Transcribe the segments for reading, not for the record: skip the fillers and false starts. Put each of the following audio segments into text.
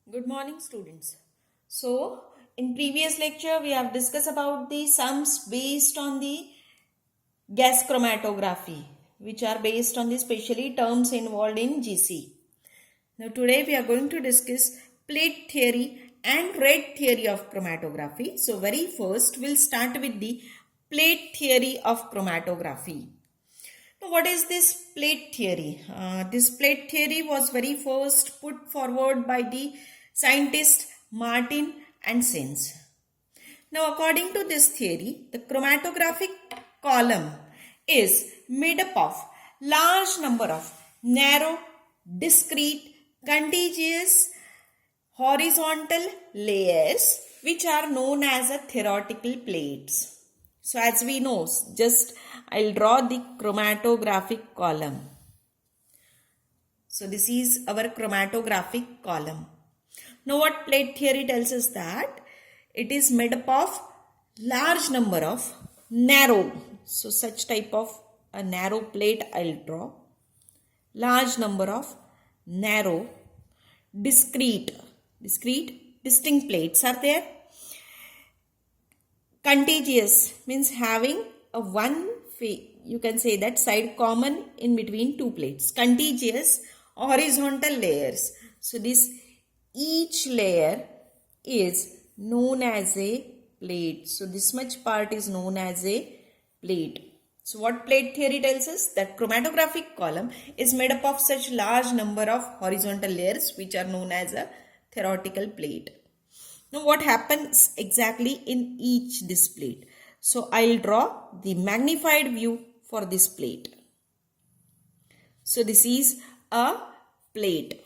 Good morning, students. So, in previous lecture, we have discussed about the sums based on the gas chromatography, which are based on the specially terms involved in GC. Now, today we are going to discuss plate theory and red theory of chromatography. So, very first, we'll start with the plate theory of chromatography. Now, what is this plate theory? This plate theory was very first put forward by the scientist Martin and Sens. Now, according to this theory, the chromatographic column is made up of large number of narrow, discrete, contiguous, horizontal layers which are known as a theoretical plates. So as we know, just I'll draw the chromatographic column. So this is our chromatographic column. Now what plate theory tells us that it is made up of large number of narrow. So such type of a narrow plate I'll draw. Large number of narrow, distinct plates are there. Contiguous means having a one you can say that side common in between two plates. Contiguous horizontal layers. So this each layer is known as a plate. So this much part is known as a plate. So what plate theory tells us? That chromatographic column is made up of such large number of horizontal layers which are known as a theoretical plate. Now what happens exactly in each this plate? So I'll draw the magnified view for this plate. So this is a plate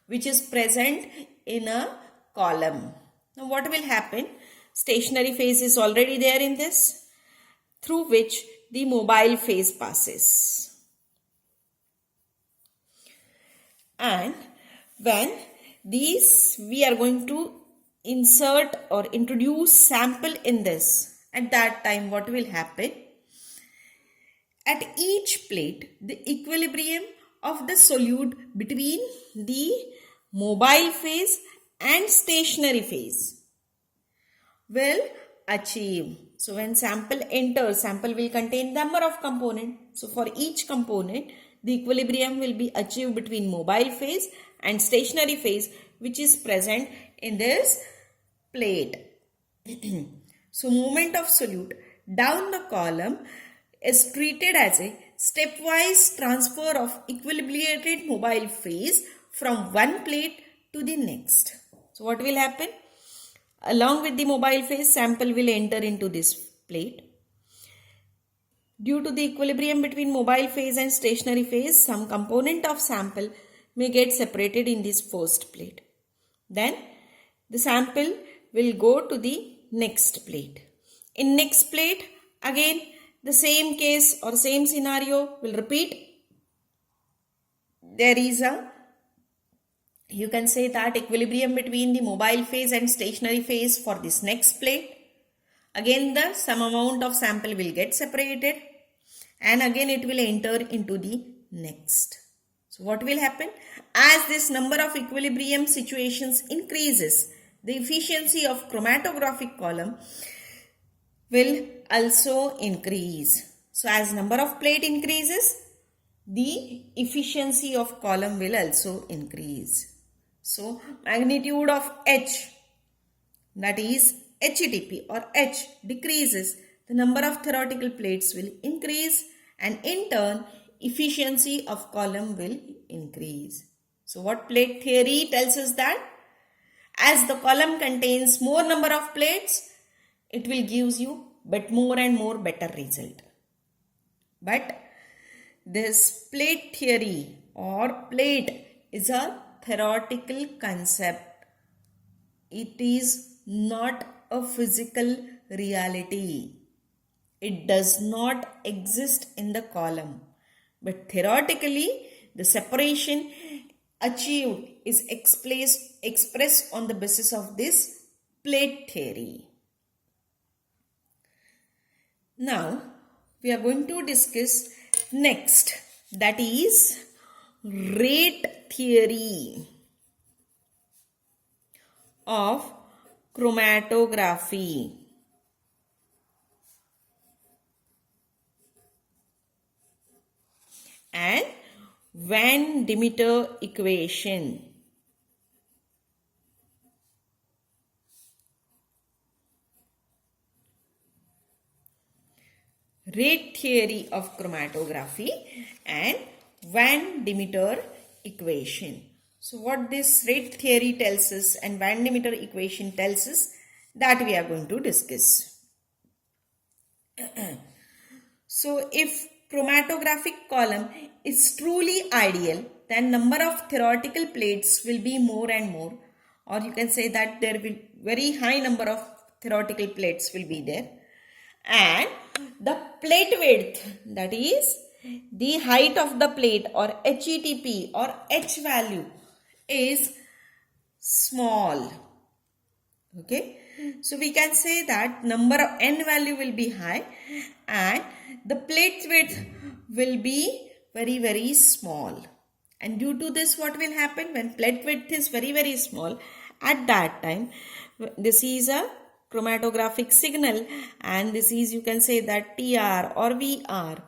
which is present in a column. Now what will happen? Stationary phase is already there in this, through which the mobile phase passes. And when these we are going to insert or introduce sample in this, at that time what will happen? At each plate, the equilibrium of the solute between the mobile phase and stationary phase will achieve. So when sample enters, sample will contain number of components. So for each component, the equilibrium will be achieved between mobile phase and stationary phase, which is present in this plate. So movement of solute down the column is treated as a stepwise transfer of equilibrated mobile phase from one plate to the next. So what will happen? Along with the mobile phase, sample will enter into this plate. Due to the equilibrium between mobile phase and stationary phase, some component of sample may get separated in this first plate. Then the sample will go to the next plate. In next plate, again the same case or same scenario will repeat. There is a, you can say that, equilibrium between the mobile phase and stationary phase for this next plate. Again the some amount of sample will get separated and again it will enter into the next. So what will happen? As this number of equilibrium situations increases, the efficiency of chromatographic column will also increase. So as number of plate increases, the efficiency of column will also increase. So magnitude of H, that is HETP or H, decreases, the number of theoretical plates will increase and in turn efficiency of column will increase. So what plate theory tells us that? As the column contains more number of plates, it will gives you but more and more better result. But this plate theory or plate is a theoretical concept. It is not a physical reality. It does not exist in the column. But theoretically, the separation achieved is expressed on the basis of this plate theory. Now, we are going to discuss next, that is rate theory. of chromatography. And Van Demeter equation. Rate theory of chromatography and Van Demeter equation. So what this rate theory tells us and Van Demeter equation tells us, that we are going to discuss. So if chromatographic column is truly ideal, then number of theoretical plates will be more and more, or you can say that there will very high number of theoretical plates will be there, and the plate width, that is the height of the plate or HETP or H value, is small. Okay, so we can say that number of N value will be high and the plate width will be very small. And due to this, what will happen when plate width is very small, at that time this is a chromatographic signal and this is, you can say that, TR or VR.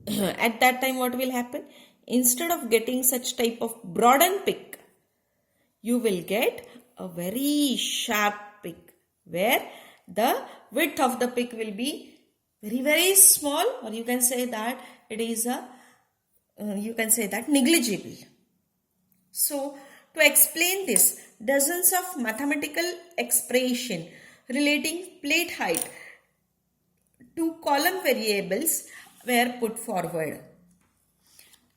At that time what will happen? Instead of getting such type of broadened peak, you will get a very sharp peak where the width of the peak will be very small, or you can say that it is a negligible. So to explain this, dozens of mathematical expression relating plate height to column variables were put forward,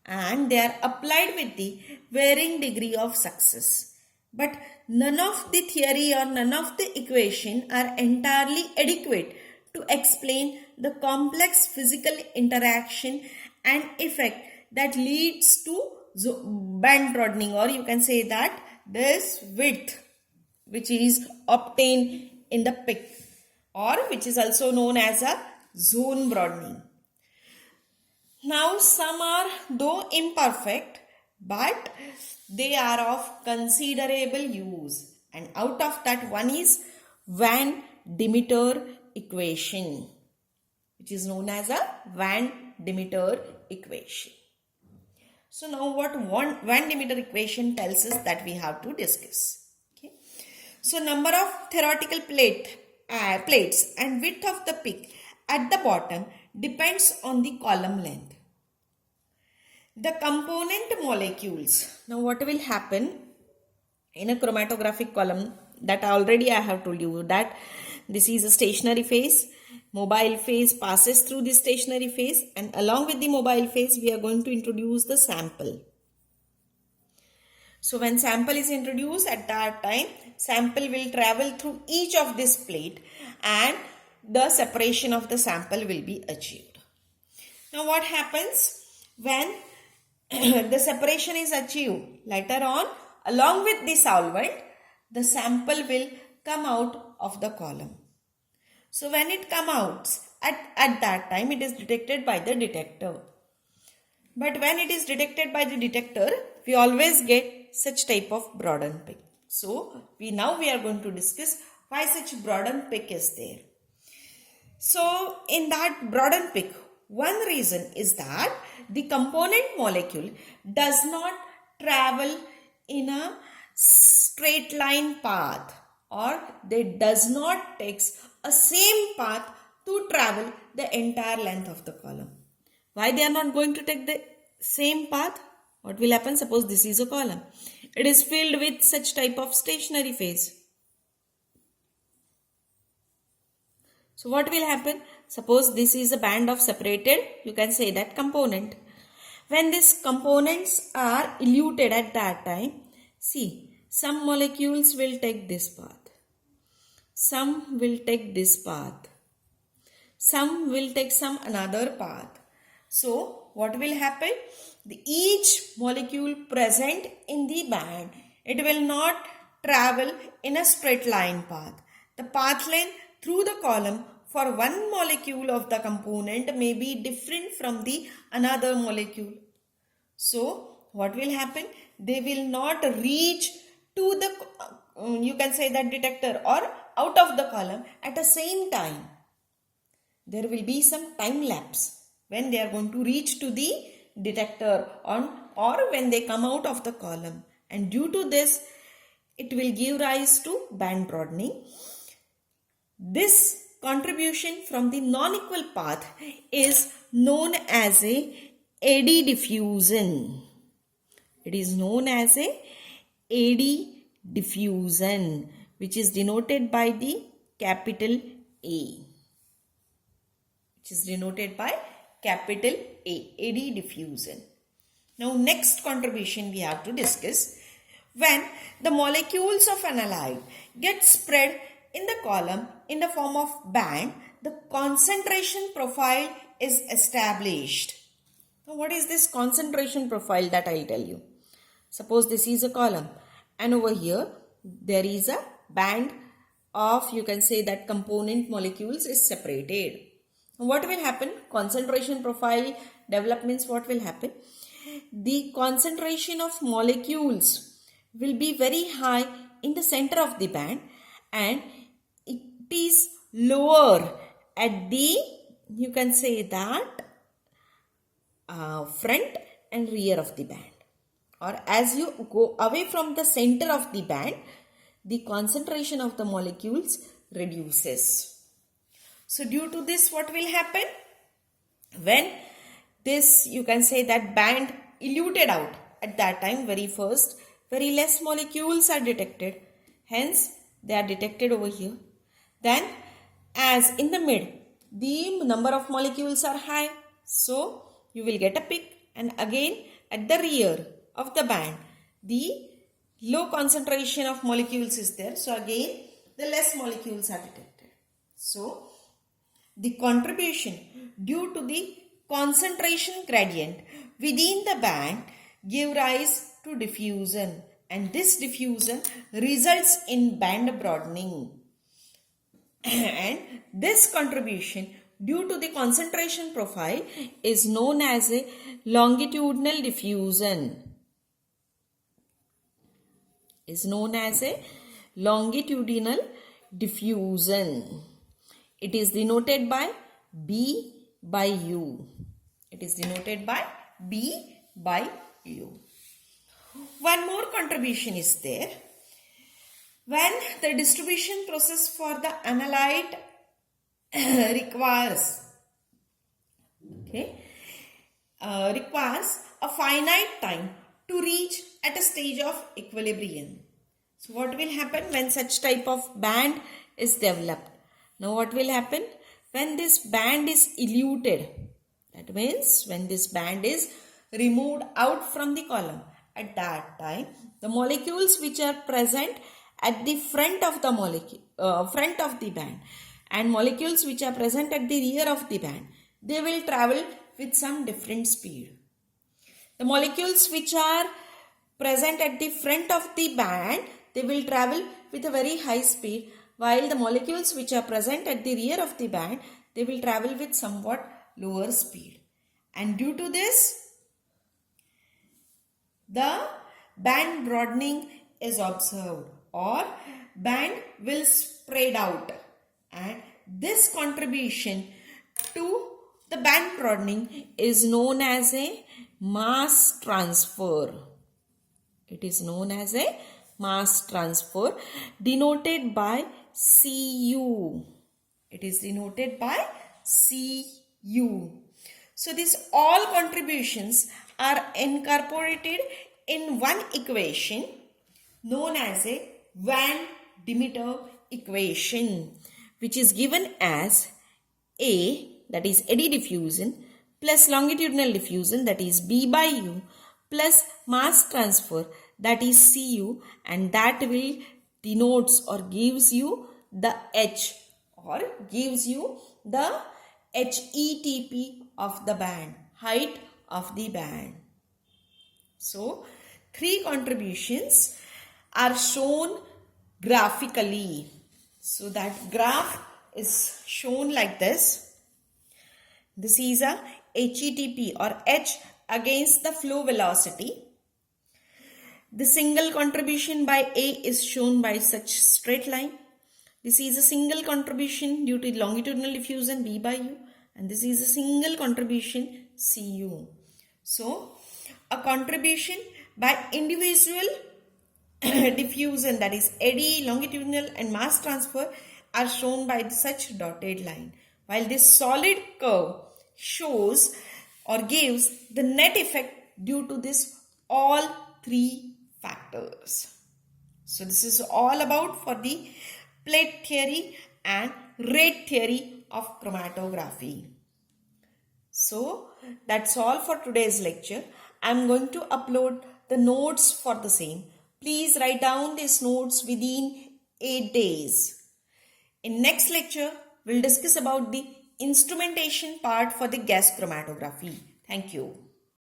and they are applied with the varying degree of success. But none of the theory or none of the equation are entirely adequate to explain the complex physical interaction and effect that leads to band broadening, or you can say that this width which is obtained in the peak, or which is also known as a zone broadening. Now some are though imperfect, but they are of considerable use, and out of that one is Van Demeter equation, which is known as a Van Demeter equation. So now what Van Demeter equation tells us, that we have to discuss. Okay. So number of theoretical plates and width of the peak at the bottom depends on the column length. The component molecules. Now what will happen in a chromatographic column, that already I have told you that this is a stationary phase. Mobile phase passes through the stationary phase, and along with the mobile phase we are going to introduce the sample. So when sample is introduced, at that time sample will travel through each of this plate and the separation of the sample will be achieved. Now what happens when the separation is achieved? Later on, along with the solvent, the sample will come out of the column. So when it comes out, at that time it is detected by the detector. But when it is detected by the detector, we always get such type of broadened peak. So we are going to discuss why such broadened peak is there. So in that broadened peak, one reason is that the component molecule does not travel in a straight line path, or they does not takes a same path to travel the entire length of the column. Why they are not going to take the same path? What will happen? Suppose this is a column. It is filled with such type of stationary phase. So what will happen? Suppose this is a band of separated, you can say that, component. When these components are eluted at that time, see, some molecules will take this path. Some will take this path. Some will take some another path. So what will happen? Each molecule present in the band, it will not travel in a straight line path. The path length through the column for one molecule of the component may be different from the another molecule. So what will happen? They will not reach to the, you can say that detector or out of the column at the same time. There will be some time lapse when they are going to reach to the detector or when they come out of the column. And due to this, it will give rise to band broadening. This contribution from the non-equal path is known as a eddy diffusion. It is known as a eddy diffusion, which is denoted by the capital A. Which is denoted by capital A, eddy diffusion. Now, next contribution we have to discuss. When the molecules of an halide get spread in the column in the form of band, the concentration profile is established. Now, what is this concentration profile that I'll tell you? Suppose this is a column and over here there is a band of, you can say that component molecules is separated. What will happen? Concentration profile developments, what will happen? The concentration of molecules will be very high in the center of the band and it is lower at the, you can say that, front and rear of the band. Or as you go away from the center of the band, the concentration of the molecules reduces. So due to this, what will happen? When this, you can say that band eluted out at that time, very less molecules are detected. Hence, they are detected over here. Then, as in the mid, the number of molecules are high. So, you will get a peak. And again, at the rear of the band, the low concentration of molecules is there. So, again, the less molecules are detected. So, the contribution due to the concentration gradient within the band give rise to diffusion, and this diffusion results in band broadening. And this contribution due to the concentration profile is known as a longitudinal diffusion. Is known as a longitudinal diffusion. It is denoted by B by U. It is denoted by B by U. One more contribution is there. When the distribution process for the analyte requires a finite time to reach at a stage of equilibrium. So what will happen when such type of band is developed? Now what will happen? When this band is eluted, that means when this band is removed out from the column, at that time the molecules which are present at the front of the band and molecules which are present at the rear of the band, they will travel with some different speed. The molecules which are present at the front of the band, they will travel with a very high speed, while the molecules which are present at the rear of the band, they will travel with somewhat lower speed. And due to this, the band broadening is observed or band will spread out, and this contribution to the band broadening is known as a mass transfer. It is known as a mass transfer denoted by Cu. It is denoted by Cu. So these all contributions are incorporated in one equation known as a Van Demeter equation, which is given as A, that is eddy diffusion, plus longitudinal diffusion, that is B by U, plus mass transfer, that is Cu, and that will denotes or gives you the H or gives you the HETP of the band, height of the band. So, three contributions are shown graphically. So, that graph is shown like this. This is a HETP or H against the flow velocity. The single contribution by A is shown by such straight line. This is a single contribution due to longitudinal diffusion B by U, and this is a single contribution Cu. So, a contribution by individual diffusion, that is eddy, longitudinal and mass transfer, are shown by such dotted line, while this solid curve shows or gives the net effect due to this all three factors. So this is all about for the plate theory and rate theory of chromatography. So that's all for today's lecture. I'm going to upload the notes for the same. Please write down these notes within 8 days. In next lecture, we'll discuss about the instrumentation part for the gas chromatography. Thank you.